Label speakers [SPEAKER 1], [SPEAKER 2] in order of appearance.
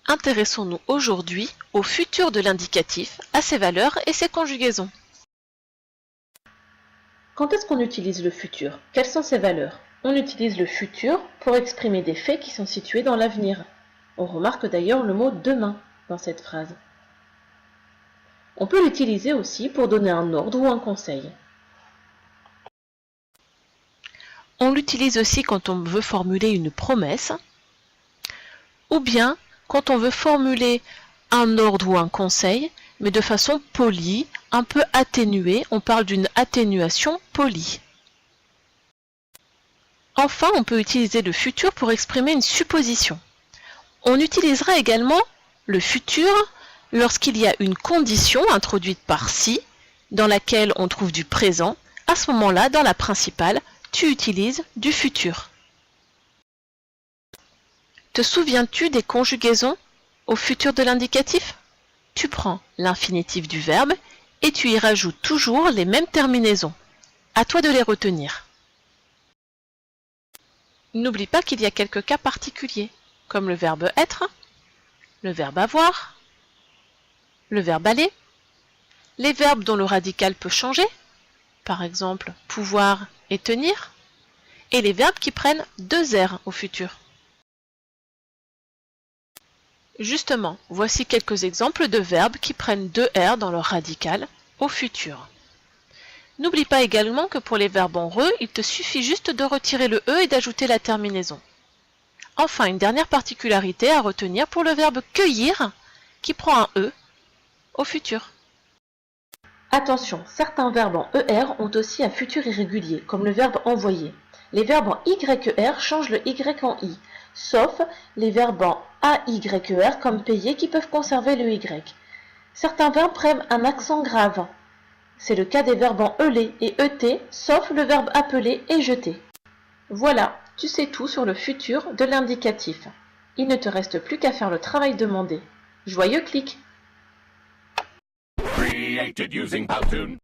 [SPEAKER 1] Intéressons-nous aujourd'hui au futur de l'indicatif, à ses valeurs et ses conjugaisons.
[SPEAKER 2] Quand est-ce qu'on utilise le futur? Quelles sont ses valeurs? On utilise le futur pour exprimer des faits qui sont situés dans l'avenir. On remarque d'ailleurs le mot demain dans cette phrase. On peut l'utiliser aussi pour donner un ordre ou un conseil.
[SPEAKER 1] On l'utilise aussi quand on veut formuler une promesse, ou bien quand on veut formuler un ordre ou un conseil, mais de façon polie, un peu atténuée. On parle d'une atténuation polie. Enfin, on peut utiliser le futur pour exprimer une supposition. On utilisera également le futur lorsqu'il y a une condition introduite par si, dans laquelle on trouve du présent. À ce moment-là, dans la principale, tu utilises du futur. Te souviens-tu des conjugaisons au futur de l'indicatif? Tu prends l'infinitif du verbe et tu y rajoutes toujours les mêmes terminaisons. À toi de les retenir. N'oublie pas qu'il y a quelques cas particuliers, comme le verbe être, le verbe avoir, le verbe aller, les verbes dont le radical peut changer, par exemple pouvoir et tenir, et les verbes qui prennent deux R au futur. Justement, voici quelques exemples de verbes qui prennent deux R dans leur radical au futur. N'oublie pas également que pour les verbes en re, il te suffit juste de retirer le E et d'ajouter la terminaison. Enfin, une dernière particularité à retenir pour le verbe cueillir, qui prend un E au futur.
[SPEAKER 2] Attention, certains verbes en ER ont aussi un futur irrégulier, comme le verbe envoyer. Les verbes en YER changent le Y en I, sauf les verbes en AYER comme payer qui peuvent conserver le Y. Certains verbes prennent un accent grave. C'est le cas des verbes en ELE et ET, sauf le verbe appeler et jeter. Voilà, tu sais tout sur le futur de l'indicatif. Il ne te reste plus qu'à faire le travail demandé. Joyeux clic!
[SPEAKER 3] Created using Powtoon.